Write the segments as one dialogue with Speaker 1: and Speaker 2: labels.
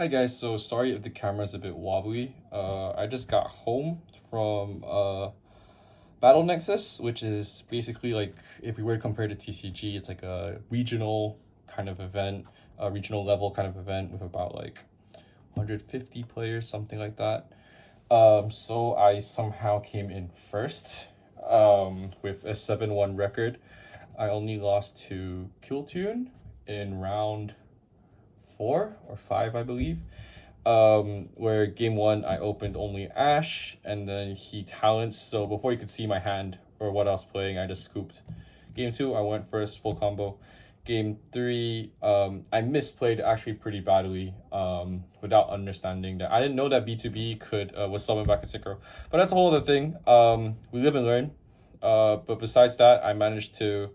Speaker 1: Hi guys, so sorry if the camera's a bit wobbly. I just got home from Battle Nexus, which is basically like if we were to compare to TCG, it's like a regional kind of event, a regional level kind of event with about like 150 players, something like that. So I somehow came in first with a 7-1 record. I only lost to Killtune in round 4 or 5, I believe. Where game 1 I opened only Ash, and then he talents. So before you could see my hand or what I was playing, I just scooped. Game 2 I went first, full combo. Game 3, I misplayed actually pretty badly. Without understanding that I didn't know that B2B could was summoned back a synchro, but that's a whole other thing. We live and learn. But besides that, I managed to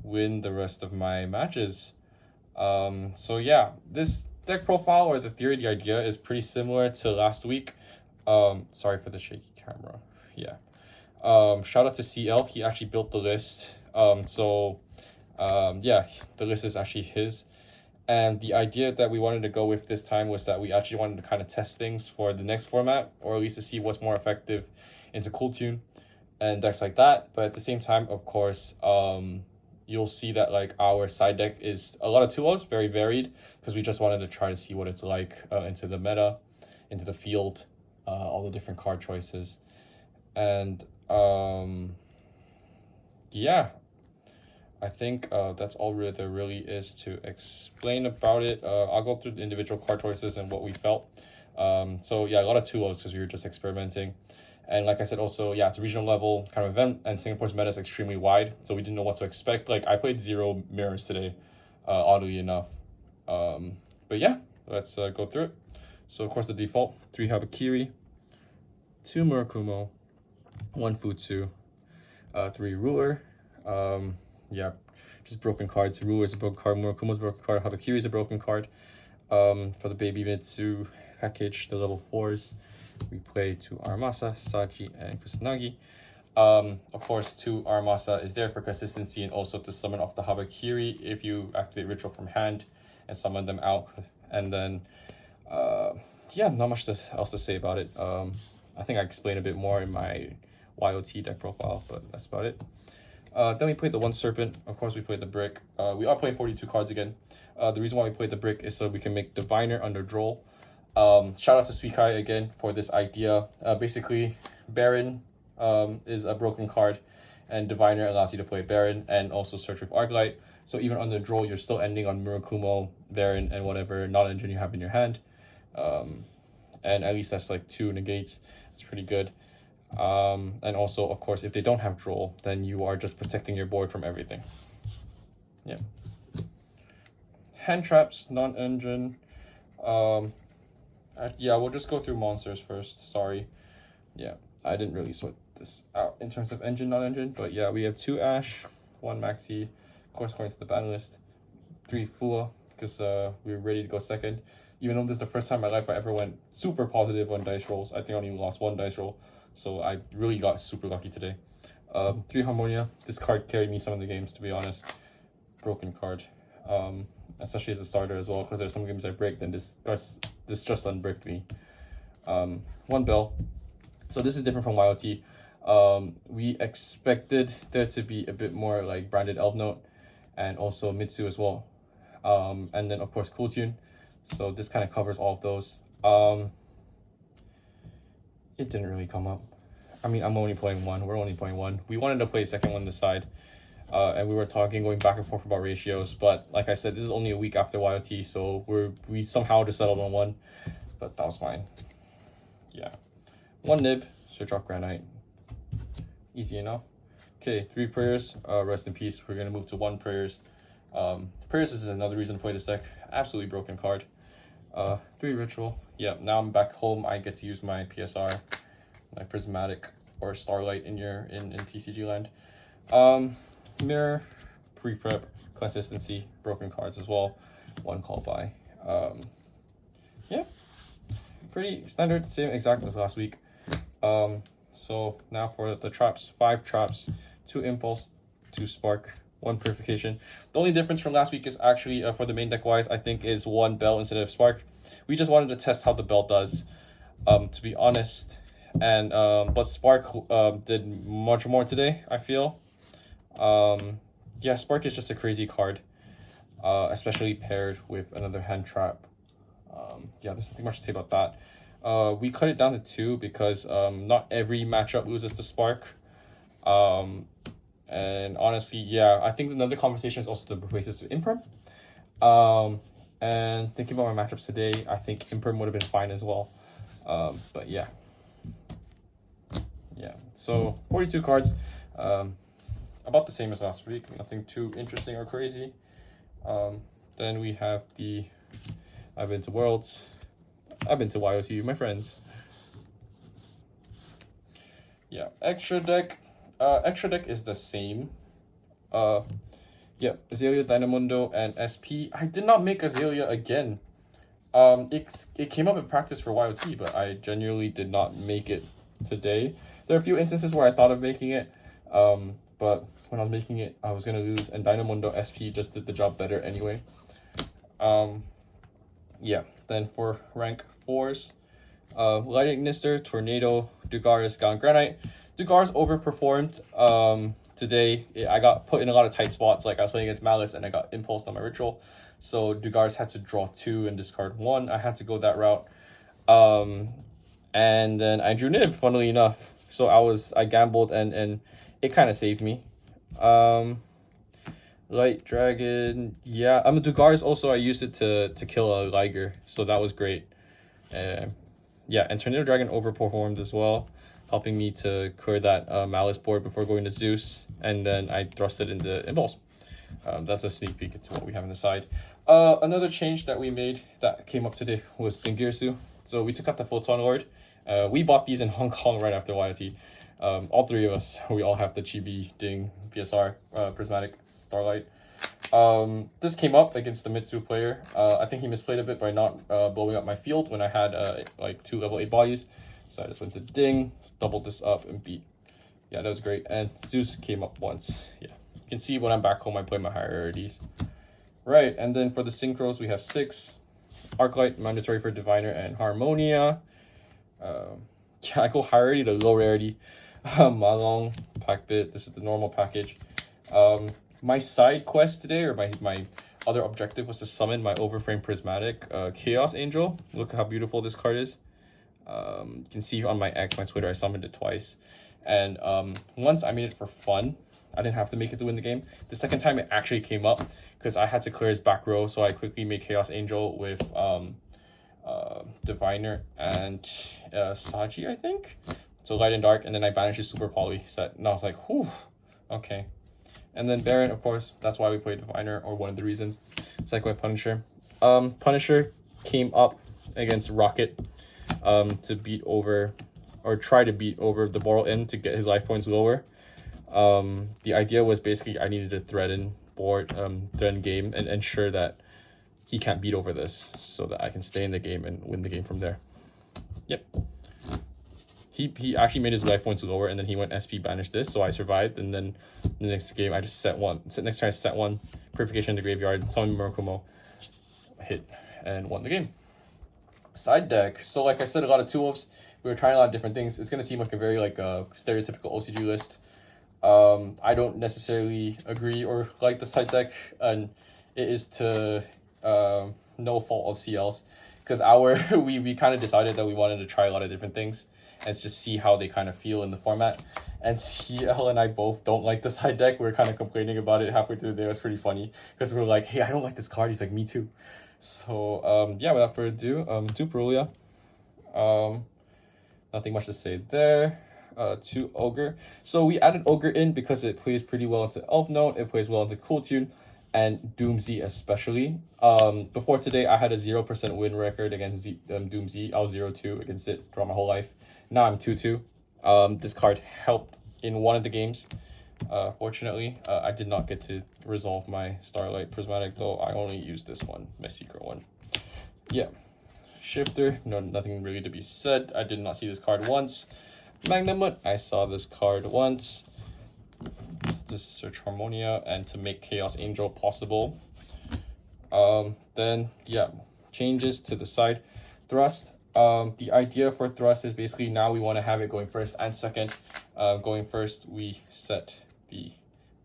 Speaker 1: win the rest of my matches. So yeah, this deck profile or the theory, the idea is pretty similar to last week. Sorry for the shaky camera. Yeah. Shout out to CL. He actually built the list. Yeah, the list is actually his. And the idea that we wanted to go with this time was that we actually wanted to kind of test things for the next format, or at least to see what's more effective into Cool Tune and decks like that. But at the same time, of course, you'll see that like our side deck is a lot of 2-0s, very varied, because we just wanted to try to see what it's like into the meta, into the field, all the different card choices. And yeah, I think that's all there really is to explain about it. I'll go through the individual card choices and what we felt. So yeah, a lot of 2-0s because we were just experimenting. And like I said, also, yeah, it's a regional level kind of event, and Singapore's meta is extremely wide, so we didn't know what to expect. Like, I played 0 mirrors today, oddly enough. But yeah, let's go through it. So, of course, the default, 3 Habakiri, 2 Murakumo, 1 Futsu, 3 Ruler. Yeah, just broken cards. Ruler's a broken card, Murakumo's a broken card, Habakiri's a broken card. For the Baby Mitsu package, the level 4s. We play 2 Aramasa, Saji, and Kusanagi. Of course, 2 Aramasa is there for consistency and also to summon off the Habakiri if you activate Ritual from hand and summon them out. And then, yeah, not much else to say about it. I think I explained a bit more in my YOT deck profile, but that's about it. Then we played the 1 Serpent. Of course, we played the Brick. We are playing 42 cards again. The reason why we played the Brick is so we can make Diviner under Droll. Shout out to Suikai again for this idea. Basically, Baron is a broken card, and Diviner allows you to play Baron and also search with Arclight. So even under Droll, you're still ending on Murakumo, Baron, and whatever non-engine you have in your hand. And at least that's like 2 negates. It's pretty good. And also, of course, if they don't have Droll, then you are just protecting your board from everything. Yeah. Hand traps, non-engine. Yeah, we'll just go through monsters first. Sorry. Yeah, I didn't really sort this out in terms of engine, non-engine. But yeah, we have 2 Ash, 1 Maxi, of course, according to the ban list. 3 Fua, because we were ready to go second. Even though this is the first time in my life I ever went super positive on dice rolls. I think I only lost 1 dice roll. So I really got super lucky today. 3 Harmonia. This card carried me some of the games, to be honest. Broken card. Especially as a starter as well, because there's some games I break, then this just unbricked me. 1 Bell. So this is different from YOT. We expected there to be a bit more like branded Elf Note and also Mitsu as well. And then of course Cool Tune. So this kind of covers all of those. It didn't really come up. I mean, I'm only playing 1. We're only playing 1. We wanted to play a second one this side. And we were talking, going back and forth about ratios, but like I said, this is only a week after YOT, so we somehow just settled on 1, but that was fine. Yeah, 1 Nib, search off Granite, easy enough. Okay, 3 Prayers, rest in peace. We're gonna move to 1 Prayers. Prayers is another reason to play this deck. Absolutely broken card. 3 Ritual. Yeah, now I'm back home. I get to use my PSR, my Prismatic or Starlight in TCG land. Mirror, pre-prep, consistency, broken cards as well. 1 call by. Yeah, pretty standard, same exact as last week. So now for the traps, 5 traps, 2 impulse, 2 spark, 1 purification. The only difference from last week is actually for the main deck wise, I think, is 1 bell instead of spark. We just wanted to test how the belt does, to be honest. And but Spark did much more today, I feel. Yeah, Spark is just a crazy card, especially paired with another hand trap. Yeah, there's nothing much to say about that. We cut it down to 2 because not every matchup loses to Spark. And honestly, yeah, I think another conversation is also the basis to Imperm. And thinking about my matchups today, I think Imperm would have been fine as well. But yeah. Yeah, so 42 cards. About the same as last week. Nothing too interesting or crazy. Then we have the I've been to Worlds. I've been to YOT with my friends. Yeah, extra deck. Extra deck is the same. Yeah, Azalea, Dynamundo, and SP. I did not make Azalea again. It came up in practice for YOT, but I genuinely did not make it today. There are a few instances where I thought of making it, but when I was making it, I was gonna lose, and Dynamundo SP just did the job better anyway. Yeah, then for rank 4s, Lightning Ignister, Tornado, Dugaris, Gaunt Granite. Dugaris overperformed today. I got put in a lot of tight spots, like I was playing against Malice and I got impulsed on my ritual. So Dugaris had to draw 2 and discard 1. I had to go that route. And then I drew Nib, funnily enough. So I gambled and it kind of saved me. Light Dragon, yeah. Dugaris also, I used it to kill a Liger, so that was great. Yeah, and Tornado Dragon overperformed as well, helping me to clear that Malice board before going to Zeus, and then I thrust it into Impulse. That's a sneak peek into what we have on the side. Another change that we made that came up today was Dingirsu. So we took out the Photon Lord. We bought these in Hong Kong right after YOT. All 3 of us, we all have the Chibi, Ding, PSR, Prismatic, Starlight. This came up against the Mitsu player. I think he misplayed a bit by not blowing up my field when I had like 2 level 8 bodies. So I just went to Ding, doubled this up, and beat. Yeah, that was great. And Zeus came up once. Yeah, you can see when I'm back home, I play my hierarchies. Right, and then for the synchros, we have 6. Arclight, mandatory for Diviner and Harmonia. Yeah, I go hierarchy to low rarity. Malong, Packbit, this is the normal package. My side quest today, or my other objective, was to summon my Overframe Prismatic Chaos Angel. Look how beautiful this card is. You can see on my Twitter, I summoned it twice. And once I made it for fun. I didn't have to make it to win the game. The second time it actually came up because I had to clear his back row, so I quickly made Chaos Angel with Diviner and Saji, I think. So Light and Dark, and then I banished his Super Poly set, and I was like, whew, okay. And then Baron, of course, that's why we played Diviner, or one of the reasons. Psycho Punisher. Punisher came up against Rocket to beat over, or try to beat over the Boral Inn to get his life points lower. The idea was basically I needed to threaten game and ensure that he can't beat over this so that I can stay in the game and win the game from there. Yep. He actually made his life points lower, and then he went SP banish this, so I survived, and then the next game I just set one. Next turn I set 1, Purification in the graveyard, summon Murakumo, hit, and won the game. Side deck. So like I said, a lot of 2-ofs. We were trying a lot of different things. It's gonna seem like a very stereotypical OCG list. I don't necessarily agree or like the side deck, and it is to no fault of CL's, because we kind of decided that we wanted to try a lot of different things and just see how they kind of feel in the format. And CL and I both don't like the side deck. We were kind of complaining about it halfway through the day. It was pretty funny because we were like, hey, I don't like this card. He's like, me too. So yeah, without further ado, to Perulia. Nothing much to say there. To Ogre. So we added Ogre in because it plays pretty well into Elf Note, it plays well into Cool Tune, and Doomsy especially. Before today, I had a 0% win record against Doomsy. I was 0-2 against it throughout my whole life. Now I'm 2-2. This card helped in one of the games. Fortunately, I did not get to resolve my Starlight Prismatic, though I only used this one, my secret one. Yeah. Shifter, nothing really to be said. I did not see this card once. Magnamut, I saw this card once. To search Harmonia and to make Chaos Angel possible. Then yeah, changes to the side thrust. The idea for thrust is basically now we want to have it going first and second. Going first, we set the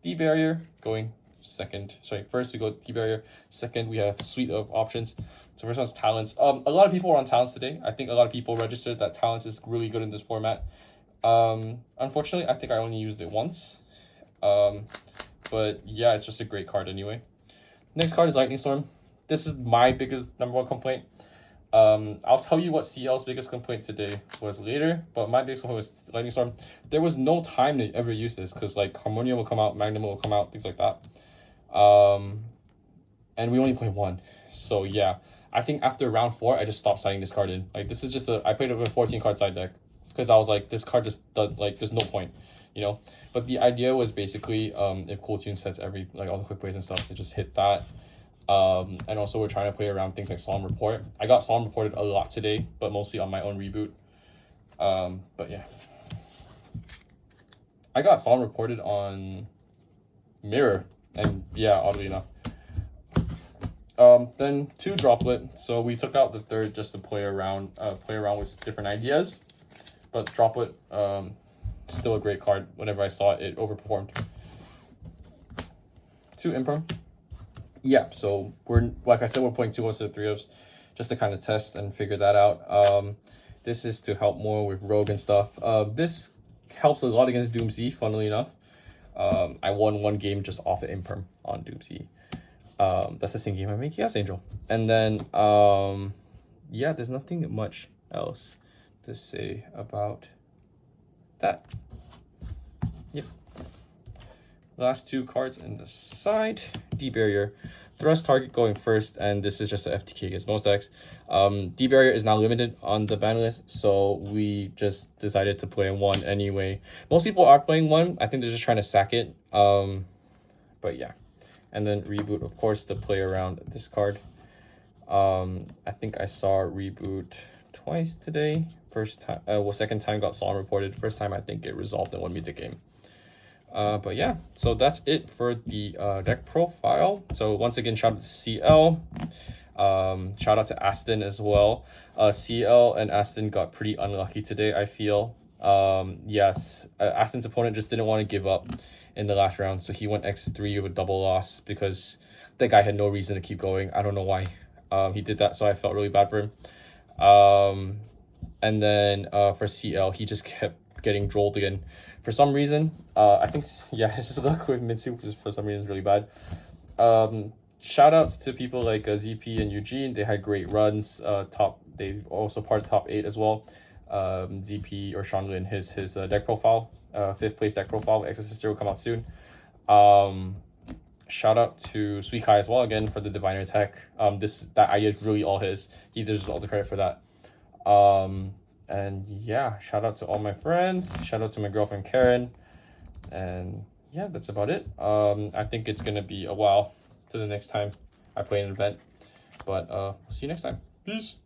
Speaker 1: D barrier. Going second, sorry, first we go D barrier. Second, we have suite of options. So first one's talents. A lot of people are on talents today. I think a lot of people registered that talents is really good in this format. Unfortunately, I think I only used it once. But yeah, it's just a great card anyway. Next card is Lightning Storm. This is my biggest number one complaint. I'll tell you what CL's biggest complaint today was later, but my biggest complaint was Lightning Storm. There was no time to ever use this because like Harmonium will come out, Magnum will come out, things like that. And we only play one. So yeah, I think after round 4, I just stopped signing this card in. Like this is just I played over a 14 card side deck because I was like, this card just does, like there's no point, you know. But the idea was basically if Cool Tune sets every like all the quick plays and stuff, to just hit that. And also we're trying to play around things like Solemn Report. I got Solemn Reported a lot today, but mostly on my own reboot. But yeah. I got Solemn Reported on Mirror, and yeah, oddly enough. Then 2 Droplet. So we took out the 3rd just to play around with different ideas. But Droplet, still a great card. Whenever I saw it, it overperformed. 2 Imperm. Yeah, so we're, like I said, we're playing 2 instead of 3 ofs just to kind of test and figure that out. This is to help more with Rogue and stuff. This helps a lot against Doomsday, funnily enough. I won 1 game just off of Imperm on Doomsday. That's the same game I made Chaos Angel. And then, yeah, there's nothing much else to say about that. Yep. Last 2 cards in the side. D Barrier. Thrust target going first, and this is just a FTK against most decks. D Barrier is now limited on the ban list, so we just decided to play 1 anyway. Most people are playing 1. I think they're just trying to sack it. But yeah. And then Reboot, of course, to play around this card. I think I saw Reboot twice today. First time, second time got Solemn Reported. First time, I think it resolved and won me the game. But yeah, so that's it for the deck profile. So once again, shout out to CL. Shout out to Aston as well. CL and Aston got pretty unlucky today, I feel. Yes, Aston's opponent just didn't want to give up in the last round, so he went X3 with a double loss because that guy had no reason to keep going. I don't know why he did that, so I felt really bad for him. And then for CL, he just kept getting drolled again for some reason. I think, yeah, his luck with Mitsu just for some reason is really bad. Shout outs to people like ZP and Eugene. They had great runs. They also part of top 8 as well. ZP or Sean Lin, his deck profile, 5th place deck profile, Exo Sister will come out soon. Shout out to Sweet Kai as well again for the Diviner Tech. That idea is really all his. He deserves all the credit for that. And yeah, shout out to all my friends. Shout out to my girlfriend Karen. And yeah, that's about it. I think it's gonna be a while to the next time I play an event. But we'll see you next time. Peace.